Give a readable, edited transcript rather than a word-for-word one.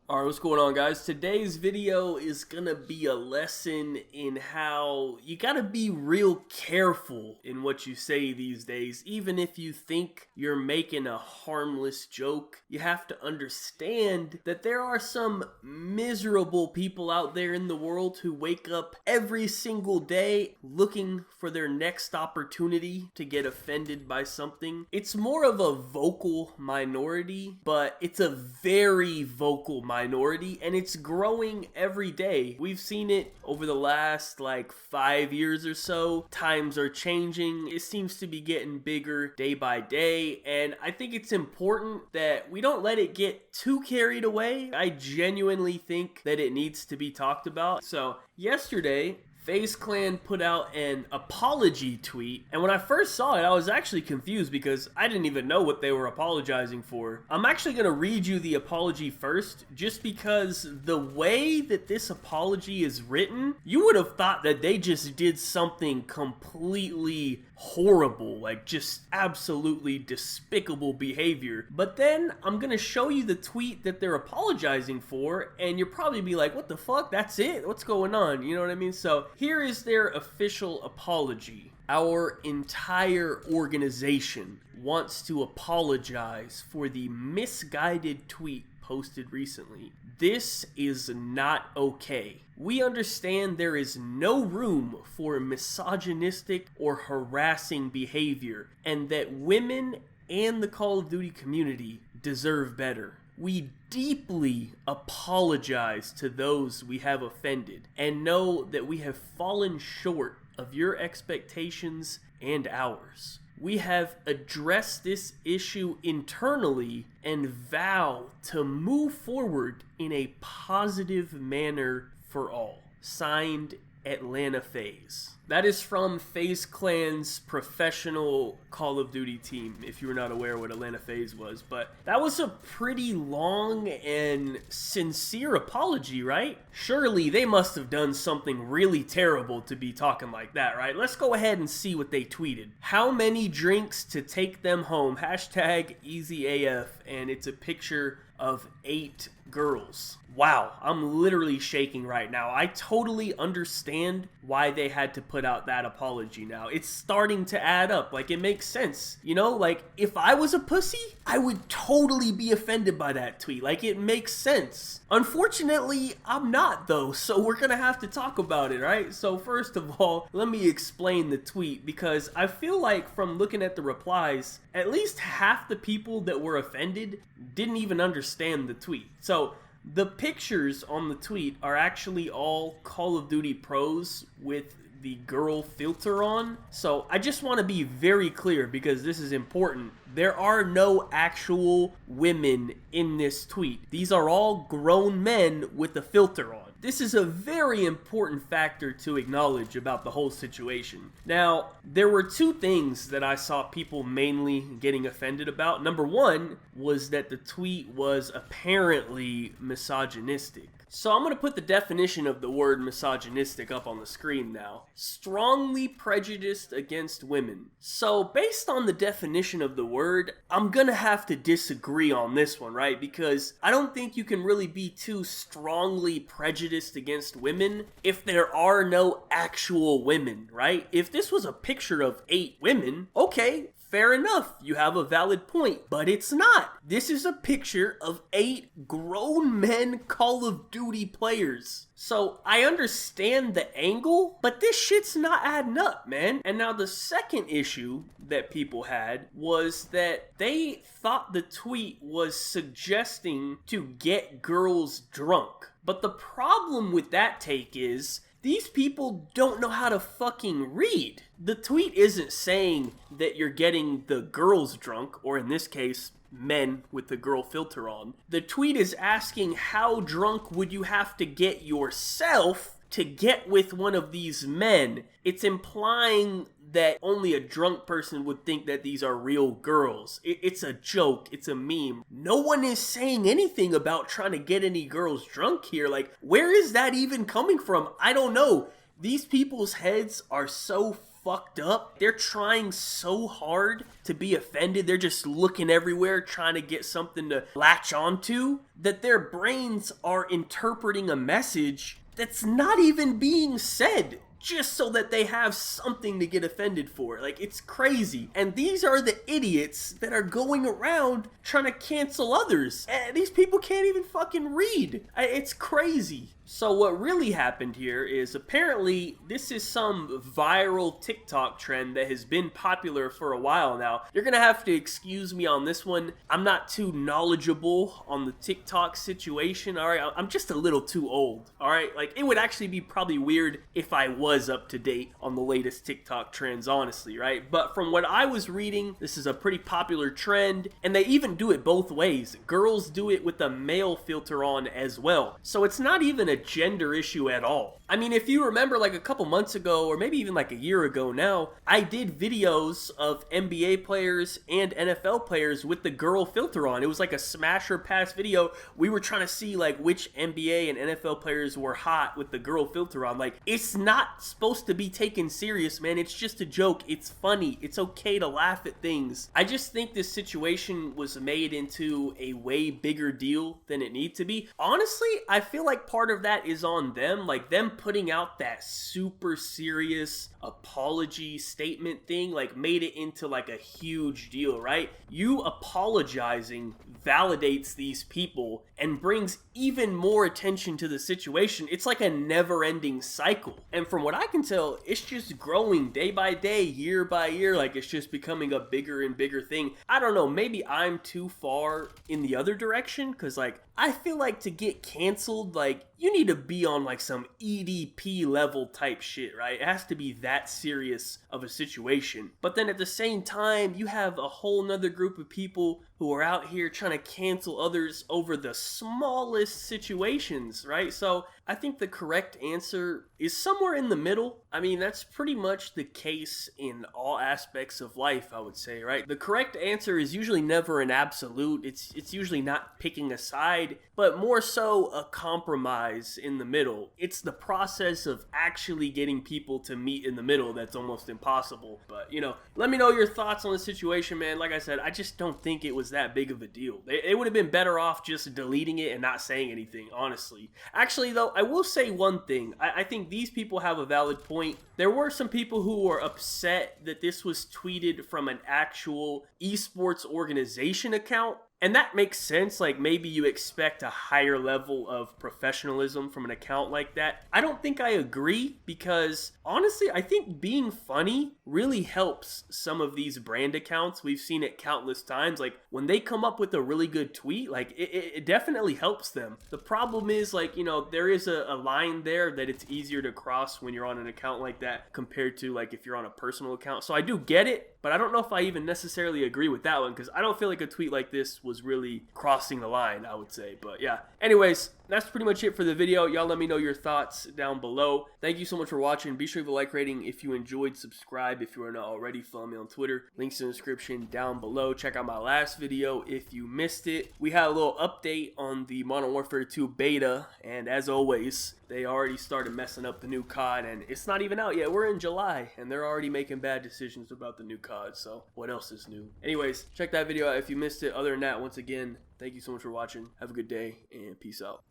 Alright, what's going on, guys? Today's video is gonna be a lesson in how you gotta be real careful in what you say these days. Even if you think you're making a harmless joke, you have to understand that there are some miserable people out there in the world who wake up every single day looking for their next opportunity to get offended by something. It's more of a vocal minority, but it's a very vocal minority, and it's growing every day. We've seen it over the last 5 years or so. Times are changing. It seems to be getting bigger day by day, and I think it's important that we don't let it get too carried away. I genuinely think that it needs to be talked about. So yesterday, FaZe Clan put out an apology tweet, and when I first saw it, I was actually confused because I didn't even know what they were apologizing for. I'm actually going to read you the apology first, just because the way that this apology is written, you would have thought that they just did something completely horrible, like just absolutely despicable behavior. But then I'm gonna show you the tweet that they're apologizing for, and you'll probably be like, what the fuck, that's it? What's going on? You know what I mean? So here is their official apology. Our entire organization wants to apologize for the misguided tweet posted recently. This is not okay. We understand there is no room for misogynistic or harassing behavior, and that women and the Call of Duty community deserve better. We deeply apologize to those we have offended, and know that we have fallen short of your expectations and ours. We have addressed this issue internally and vow to move forward in a positive manner for all. Signed, Atlanta FaZe. That is from FaZe Clan's professional Call of Duty team, if you were not aware what Atlanta FaZe was. But that was a pretty long and sincere apology, right? Surely they must have done something really terrible to be talking like that, right? Let's go ahead and see what they tweeted. How many drinks to take them home? Hashtag EasyAF, and it's a picture of 8 girls. Wow, I'm literally shaking right now. I totally understand why they had to put out that apology now. It's starting to add up. It makes sense. You know, if I was a pussy, I would totally be offended by that tweet. It makes sense. Unfortunately, I'm not though, so we're gonna have to talk about it, right? So first of all, let me explain the tweet, because I feel like from looking at the replies, at least half the people that were offended didn't even understand the tweet. So the pictures on the tweet are actually all Call of Duty pros with the girl filter on. So I just want to be very clear, because this is important. There are no actual women in this tweet. These are all grown men with a filter on. This is a very important factor to acknowledge about the whole situation. Now, there were 2 things that I saw people mainly getting offended about. Number one was that the tweet was apparently misogynistic. So I'm going to put the definition of the word misogynistic up on the screen now. Strongly prejudiced against women. So based on the definition of the word, I'm going to have to disagree on this one, right? Because I don't think you can really be too strongly prejudiced against women if there are no actual women, right? If this was a picture of 8 women, okay, fair enough, you have a valid point, but it's not. This is a picture of 8 grown men Call of Duty players. So I understand the angle, but this shit's not adding up, man. And now the second issue that people had was that they thought the tweet was suggesting to get girls drunk. But the problem with that take is, these people don't know how to fucking read. The tweet isn't saying that you're getting the girls drunk, or in this case, men with the girl filter on. The tweet is asking, how drunk would you have to get yourself to get with one of these men? It's implying that only a drunk person would think that these are real girls. It's a joke. It's a meme. No one is saying anything about trying to get any girls drunk here. Where is that even coming from? I don't know. These people's heads are so fucked up. They're trying so hard to be offended. They're just looking everywhere trying to get something to latch onto, that their brains are interpreting a message that's not even being said, just so that they have something to get offended for. Like, it's crazy. And these are the idiots that are going around trying to cancel others. And these people can't even fucking read. It's crazy. So what really happened here is, apparently this is some viral TikTok trend that has been popular for a while now. You're gonna have to excuse me on this one. I'm not too knowledgeable on the TikTok situation, alright? I'm just a little too old, alright? Like, it would actually be probably weird if I was up to date on the latest TikTok trends, honestly, right? But from what I was reading, this is a pretty popular trend, and they even do it both ways. Girls do it with a male filter on as well. So it's not even a gender issue at all. I mean, if you remember, like a couple months ago, or maybe even like a year ago now, I did videos of NBA players and NFL players with the girl filter on. It was like a smash or pass video. We were trying to see like which NBA and NFL players were hot with the girl filter on. Like, it's not supposed to be taken serious, man. It's just a joke. It's funny. It's okay to laugh at things. I just think this situation was made into a way bigger deal than it needs to be. Honestly, I feel like part of that is on them. Like, them putting out that super serious apology statement thing, like, made it into like a huge deal, right? You apologizing validates these people and brings even more attention to the situation. It's like a never-ending cycle. And from what I can tell, it's just growing day by day, year by year. Like, it's just becoming a bigger and bigger thing. I don't know, maybe I'm too far in the other direction, because like, I feel like to get canceled, like, you need to be on like some EDP level type shit, right? It has to be that serious of a situation. But then at the same time, you have a whole nother group of people who are out here trying to cancel others over the smallest situations, right? So I think the correct answer is somewhere in the middle. I mean, that's pretty much the case in all aspects of life, I would say, right? The correct answer is usually never an absolute. It's usually not picking a side, but more so a compromise in the middle. It's the process of actually getting people to meet in the middle that's almost impossible. But, you know, let me know your thoughts on the situation, man. Like I said, I just don't think it was that big of a deal. They would have been better off just deleting it and not saying anything, honestly. Actually, though, I will say one thing. I think these people have a valid point. There were some people who were upset that this was tweeted from an actual esports organization account. And that makes sense. Like, maybe you expect a higher level of professionalism from an account like that. I don't think I agree, because honestly, I think being funny really helps some of these brand accounts. We've seen it countless times. Like, when they come up with a really good tweet, like, it definitely helps them. The problem is, like, you know, there is a line there that it's easier to cross when you're on an account like that compared to, like, if you're on a personal account. So I do get it, but I don't know if I even necessarily agree with that one, because I don't feel like a tweet like this was really crossing the line, I would say. But yeah, anyways, that's pretty much it for the video. Y'all let me know your thoughts down below. Thank you so much for watching. Be sure to leave a like rating if you enjoyed. Subscribe if you are not already. Follow me on Twitter. Links in the description down below. Check out my last video if you missed it. We had a little update on the Modern Warfare 2 beta, and as always, they already started messing up the new COD, and it's not even out yet. We're in July, and they're already making bad decisions about the new COD, so what else is new? Anyways, check that video out if you missed it. Other than that, once again, thank you so much for watching. Have a good day, and peace out.